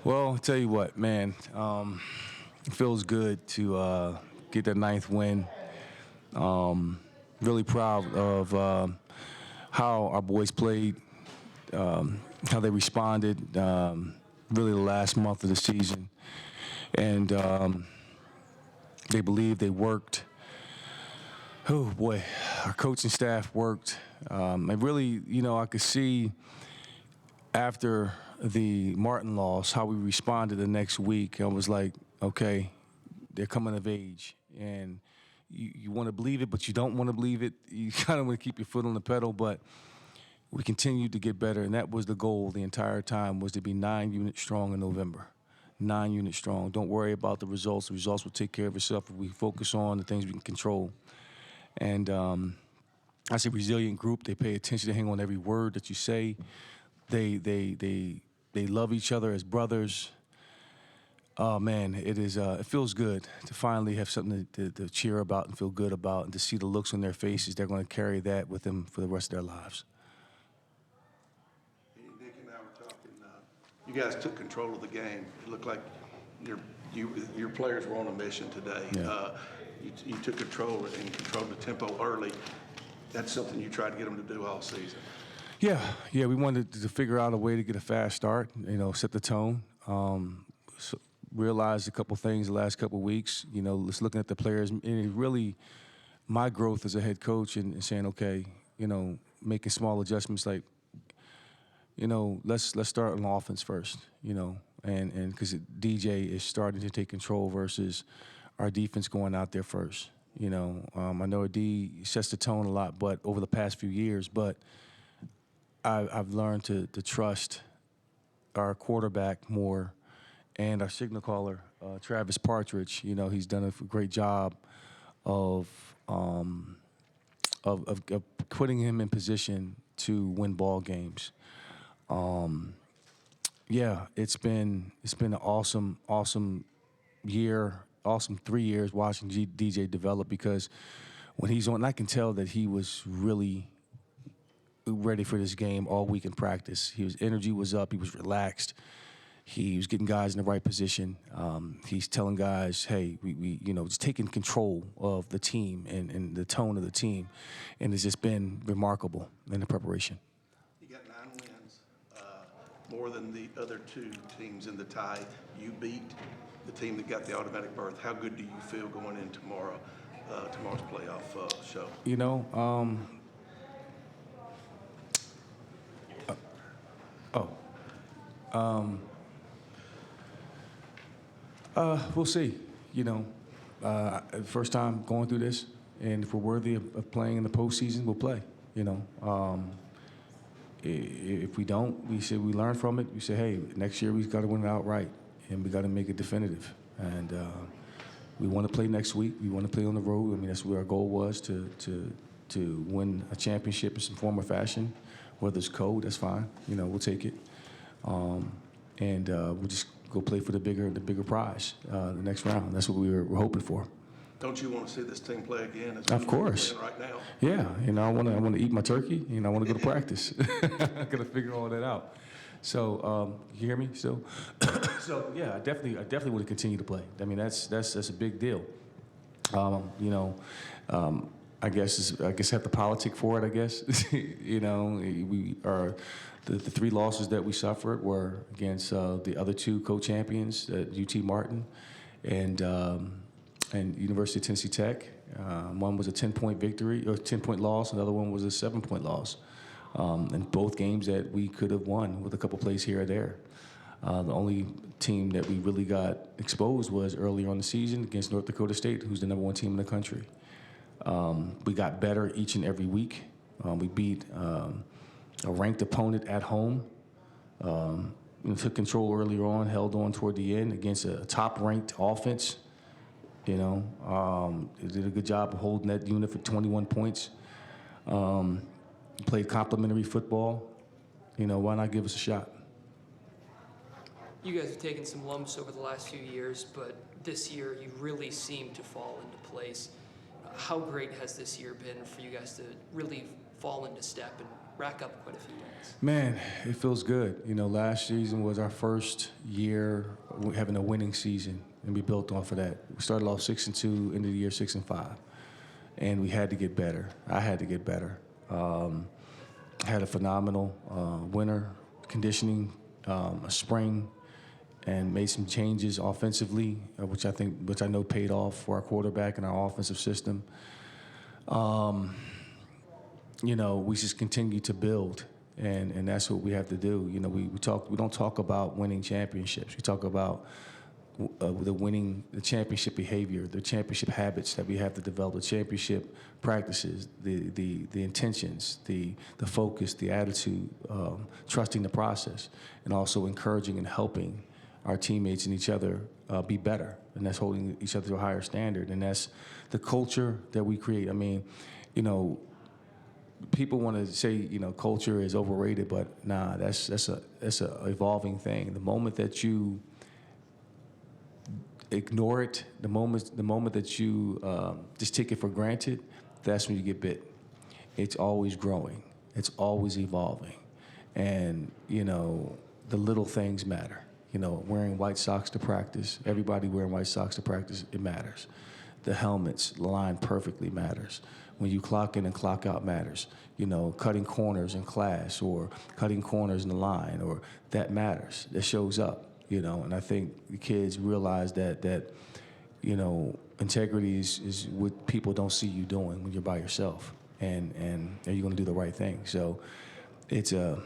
Well, I'll tell you what, man. It feels good to get that ninth win. Really proud of how our boys played, how they responded, really the last month of the season. And they believed, they worked. Oh, boy, our coaching staff worked. And really, I could see after the Martin loss, how we responded the next week. I was like, okay, they're coming of age. And you want to believe it, but you don't want to believe it. You kind of want to keep your foot on the pedal, but we continued to get better. And that was the goal the entire time, was to be 9 units strong in November. 9 units strong. Don't worry about the results. The results will take care of itself if we focus on the things we can control. And I say resilient group. They pay attention. They hang on every word that you say. They love each other as brothers. Oh man, it feels good to finally have something to cheer about and feel good about, and to see the looks on their faces. They're going to carry that with them for the rest of their lives. Nick and I were talking. You guys took control of the game. It looked like your players were on a mission today. Yeah. You took control and controlled the tempo early. That's something you tried to get them to do all season. Yeah, we wanted to figure out a way to get a fast start, set the tone. Realized a couple things the last couple weeks, just looking at the players, and it really, my growth as a head coach and saying, okay, making small adjustments like, let's start on offense first, and because DJ is starting to take control versus our defense going out there first. I know D sets the tone a lot, but over the past few years, but I've learned to trust our quarterback more, and our signal caller, Travis Partridge. He's done a great job of putting him in position to win ball games. It's been an awesome year, awesome 3 years watching DJ develop, because when he's on, I can tell that he was really ready for this game all week in practice. His energy was up. He was relaxed. He was getting guys in the right position. He's telling guys, hey, we just taking control of the team and the tone of the team. And it's just been remarkable in the preparation. You got 9 wins, more than the other 2 teams in the tie. You beat the team that got the automatic berth. How good do you feel going in tomorrow's playoff show? We'll see. First time going through this, and if we're worthy of playing in the postseason, we'll play. If we don't, we say we learn from it. We say, hey, next year we've got to win it outright, and we got to make it definitive. And we want to play next week. We want to play on the road. I mean, that's what our goal was, to win a championship in some form or fashion. Whether it's code, that's fine. We'll take it. And we'll just go play for the bigger prize the next round. That's what we're hoping for. Don't you want to see this team play again? Of course. Right now. Yeah, I want to eat my turkey. I want to go to practice. I got to figure all that out. So, you hear me still? So yeah, I definitely want to continue to play. I mean, that's a big deal. I guess have the politic for it. I guess we are. The 3 losses that we suffered were against the other 2 co-champions, UT Martin and University of Tennessee Tech. One was a 10-point victory, or 10-point loss. Another one was a 7-point loss. And both games that we could have won with a couple plays here or there. The only team that we really got exposed was earlier on the season against North Dakota State, who's the #1 team in the country. We got better each and every week. We beat a ranked opponent at home. Took control earlier on, held on toward the end against a top-ranked offense. They did a good job of holding that unit for 21 points. Played complimentary football. Why not give us a shot? You guys have taken some lumps over the last few years, but this year you really seem to fall into place. How great has this year been for you guys to really fall into step and rack up quite a few wins? Man, it feels good. You know, last season was our first year having a winning season, and we built off of that. We started off 6-2, ended the year 6-5, and we had to get better. I had to get better. Had a phenomenal winter conditioning, a spring, and made some changes offensively, which I know paid off for our quarterback and our offensive system. You know, we just continue to build, and that's what we have to do. You know, we don't talk about winning championships. We talk about the championship behavior, the championship habits that we have to develop, the championship practices, the intentions, the focus, the attitude, trusting the process, and also encouraging and helping our teammates and each other be better, and that's holding each other to a higher standard, and that's the culture that we create. I mean, you know, people want to say, you know, culture is overrated, but nah, that's a evolving thing. The moment that you ignore it, the moment that you just take it for granted, that's when you get bit. It's always growing. It's always evolving, and you know, the little things matter. You know, wearing white socks to practice, everybody wearing white socks to practice, it matters. The helmets lined perfectly matters. When you clock in and clock out matters. You know, cutting corners in class or cutting corners in the line, or that matters. That shows up, you know, and I think the kids realize that you know, integrity is what people don't see you doing when you're by yourself, and are you going to do the right thing? So it's an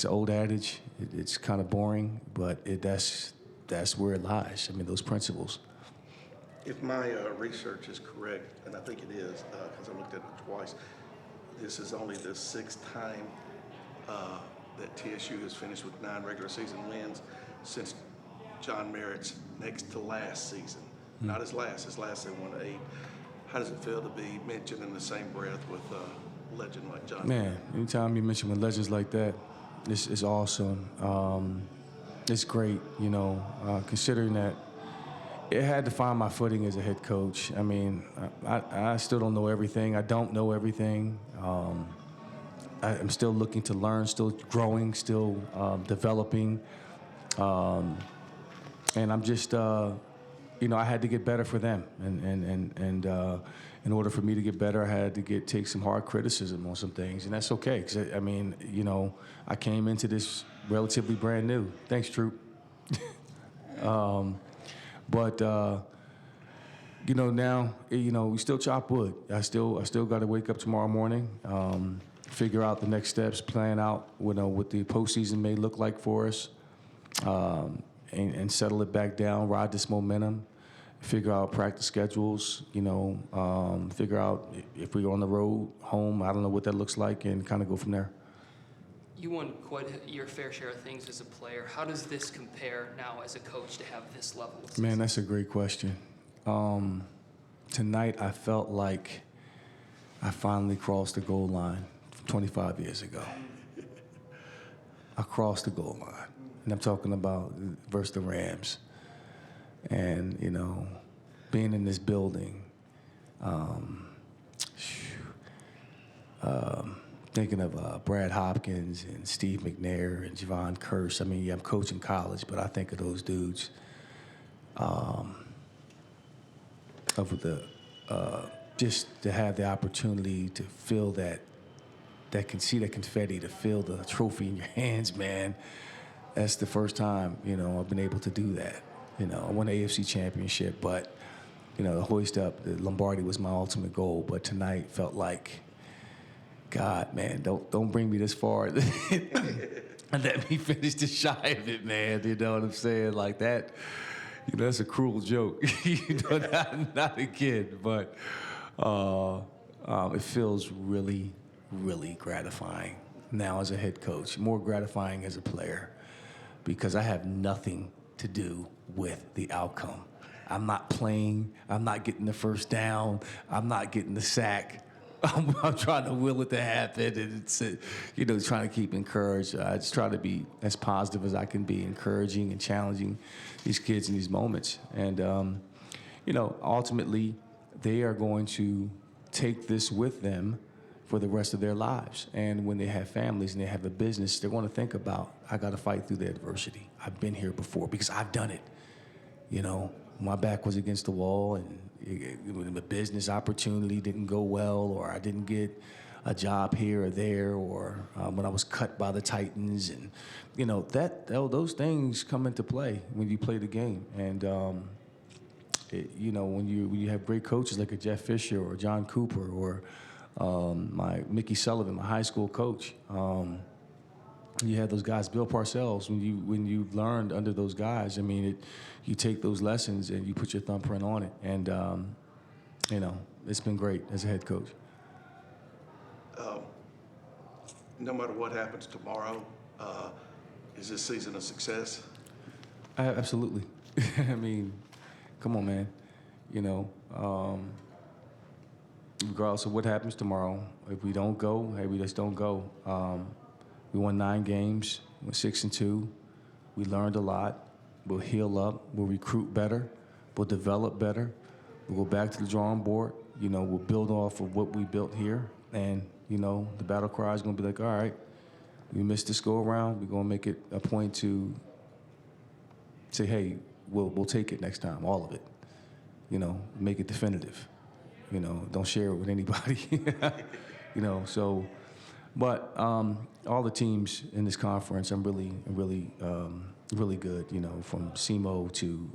old adage. It's kind of boring, but that's where it lies. I mean, those principles. If my research is correct, and I think it is, because I looked at it twice, this is only the sixth time that TSU has finished with 9 regular season wins since John Merritt's next to last season. Not his last they won 8. How does it feel to be mentioned in the same breath with a legend like John Merritt? Man, anytime you mention with legends like that, it's awesome. It's great, you know, considering that it had to find my footing as a head coach. I mean, I still don't know everything. I don't know everything. I'm still looking to learn, still growing, still developing. And I'm just, you know, I had to get better for them. And in order for me to get better, I had to take some hard criticism on some things. And that's okay, because, I mean, you know, I came into this relatively brand new. Thanks, Troop. But you know, now, you know, we still chop wood. I still got to wake up tomorrow morning, figure out the next steps, plan out, you know, what the postseason may look like for us, and settle it back down, ride this momentum, figure out practice schedules, you know, figure out if we're on the road, home, I don't know what that looks like, and kind of go from there. You won quite your fair share of things as a player. How does this compare now as a coach to have this level of success? Man, that's a great question. Tonight, I felt like I finally crossed the goal line from 25 years ago. I crossed the goal line, and I'm talking about versus the Rams. And, you know, being in this building, thinking of Brad Hopkins and Steve McNair and Javon Curse. I mean, yeah, I'm coaching college, but I think of those dudes. Just to have the opportunity to feel see that confetti, to feel the trophy in your hands, man. That's the first time, you know, I've been able to do that. You know, I won the AFC championship, but, you know, the hoist up, the Lombardi was my ultimate goal. But tonight felt like, God, man, don't bring me this far and let me finish the shy of it, man. You know what I'm saying? Like that, you know, that's a cruel joke. You know, not a kid, but it feels really, really gratifying now as a head coach, more gratifying as a player, because I have nothing to do with the outcome. I'm not playing. I'm not getting the first down. I'm not getting the sack. I'm trying to will it to happen, and it's, you know, trying to keep encouraged. I just try to be as positive as I can be, encouraging and challenging these kids in these moments. And, you know, ultimately, they are going to take this with them for the rest of their lives. And when they have families and they have a business, they're going to think about, I got to fight through the adversity. I've been here before because I've done it. You know, my back was against the wall and the business opportunity didn't go well, or I didn't get a job here or there, or when I was cut by the Titans. And, you know, those things come into play when you play the game. And, you know, when you have great coaches like a Jeff Fisher or John Cooper or my Mickey Sullivan, my high school coach, you have those guys, Bill Parcells. When you learned under those guys, I mean, you take those lessons and you put your thumbprint on it. And you know, it's been great as a head coach. No matter what happens tomorrow, is this season a success? Absolutely. I mean, come on, man. You know, regardless of what happens tomorrow, if we don't go, hey, we just don't go. We won 9 games, we're 6-2. We learned a lot. We'll heal up. We'll recruit better. We'll develop better. We'll go back to the drawing board. You know, we'll build off of what we built here. And, you know, the battle cry is going to be like, all right, we missed this go-around. We're going to make it a point to say, hey, we'll take it next time, all of it. You know, make it definitive. You know, don't share it with anybody. You know, so... But all the teams in this conference, I'm really good. You know, from SEMO to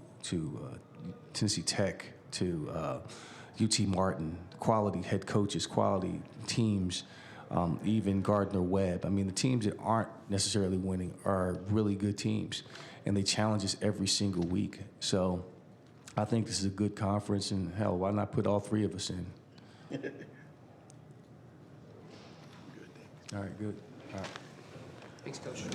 Tennessee Tech to UT Martin, quality head coaches, quality teams, even Gardner-Webb. I mean, the teams that aren't necessarily winning are really good teams, and they challenge us every single week. So I think this is a good conference, and hell, why not put all 3 of us in? All right, good. All right. Thanks, Coach.